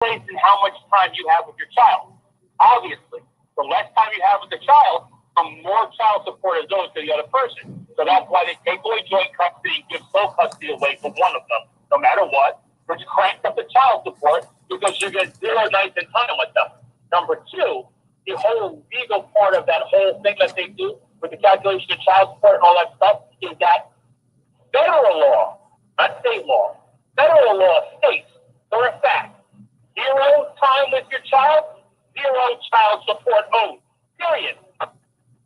based on how much time you have with your child. Obviously, the less time you have with the child, the more child support is owed to the other person. So that's why they take away joint custody and give sole custody away from one of them, no matter what, which cranks up the child support because you get 0 nights in time with them. Number two, the whole legal part of that whole thing that they do with the calculation of child support and all that stuff is that federal law, not state law, federal law states for a fact, 0 time with your child, 0 child support owed. Period.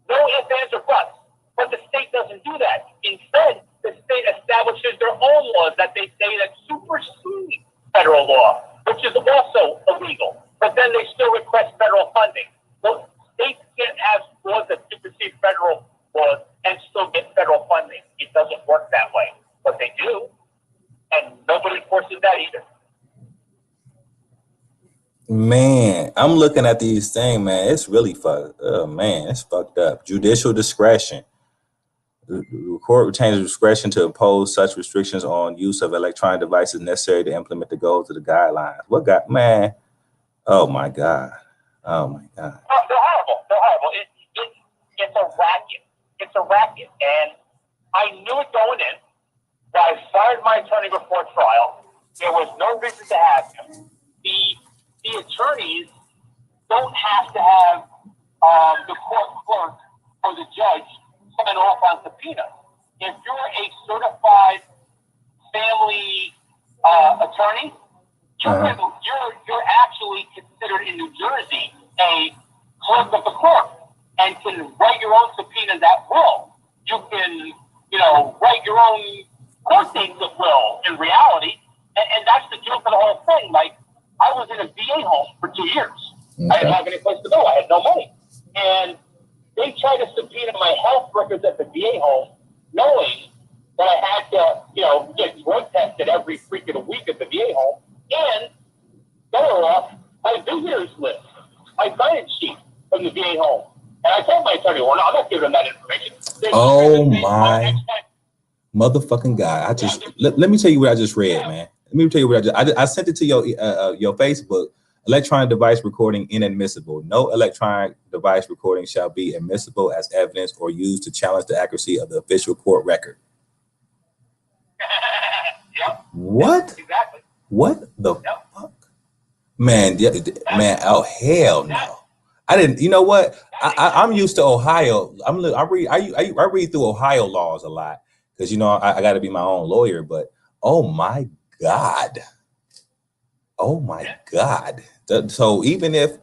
No ifs, ands, or buts. But the state doesn't do that. Instead, the state establishes their own laws that they say that supersede federal law, which is also illegal. But then they still request federal funding. Well, states can't have laws that supersede federal laws and still get federal funding. It doesn't work that way. But they do. And nobody forces that either. Man, I'm looking at these things, man. It's really fucked. Man, it's fucked up. Judicial discretion. The court retains discretion to impose such restrictions on use of electronic devices necessary to implement the goals of the guidelines. What got, man? Oh my God. Oh my God. Oh, they're horrible. They're horrible. It's a racket. It's a racket. And I knew it going in. When I fired my attorney before trial, there was no reason to have him. The attorneys don't have to have the court clerk or the judge sign off on subpoenas. If you're a certified family attorney, you're actually considered in New Jersey a clerk of the court and can write your own subpoenas at will. You can, write your own court dates at will in reality, and that's the joke of the whole thing. Like, I was in a VA home for 2 years. Okay. I didn't have any place to go. I had no money. And they tried to subpoena my health records at the VA home, knowing that I had to, get drug tested every freaking week at the VA home. And better off, my visitors list, my sign-in sheet from the VA home. And I told my attorney, well, no, I'm not giving them that information. Oh, my motherfucking God. Let me tell you what I just read, man. Let me tell you what I sent it to your Facebook. Electronic device recording inadmissible. No electronic device recording shall be admissible as evidence or used to challenge the accuracy of the official court record. Yep. What? Yep, exactly. What the fuck? Man, man, oh hell no. I didn't. You know what? I'm used to Ohio. I read through Ohio laws a lot because I got to be my own lawyer. But oh my God. Oh my God. So even if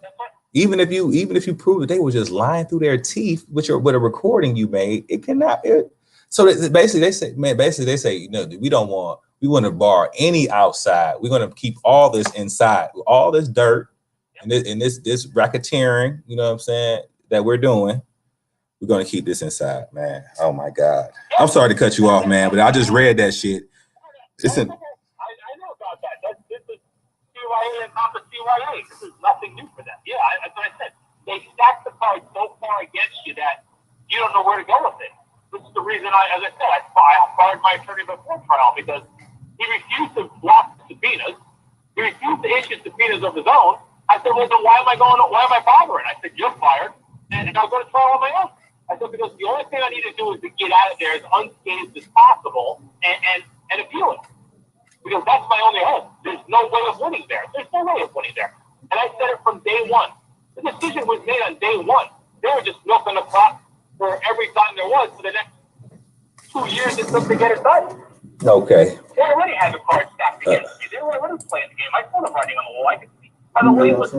you prove that they were just lying through their teeth with a recording you made, it cannot. So basically they say, we want to bar any outside. We're going to keep all this inside, all this dirt and this racketeering, you know what I'm saying, that we're doing. We're going to keep this inside, man. Oh my God. I'm sorry to cut you off, man, but I just read that shit. Listen. I know about that. This is CYA and top of CYA. This is nothing new for them. Yeah, that's what I said. They stack the cards so far against you that you don't know where to go with it. This is the reason I fired my attorney before trial because he refused to block subpoenas. He refused to issue subpoenas of his own. I said, well, then why am I bothering? I said, you're fired, and I'll go to trial on my own. I said, because the only thing I need to do is to get out of there as unscathed as possible and appeal it. Because that's my only hope. There's no way of winning there. There's no way of winning there. And I said it from day one. The decision was made on day one. They were just milking the clock for every time there was for the next 2 years it took to get it done. Okay. They already had the cards stacked against me. They were already playing the game. I saw them writing on the wall. I could see how the way it was done.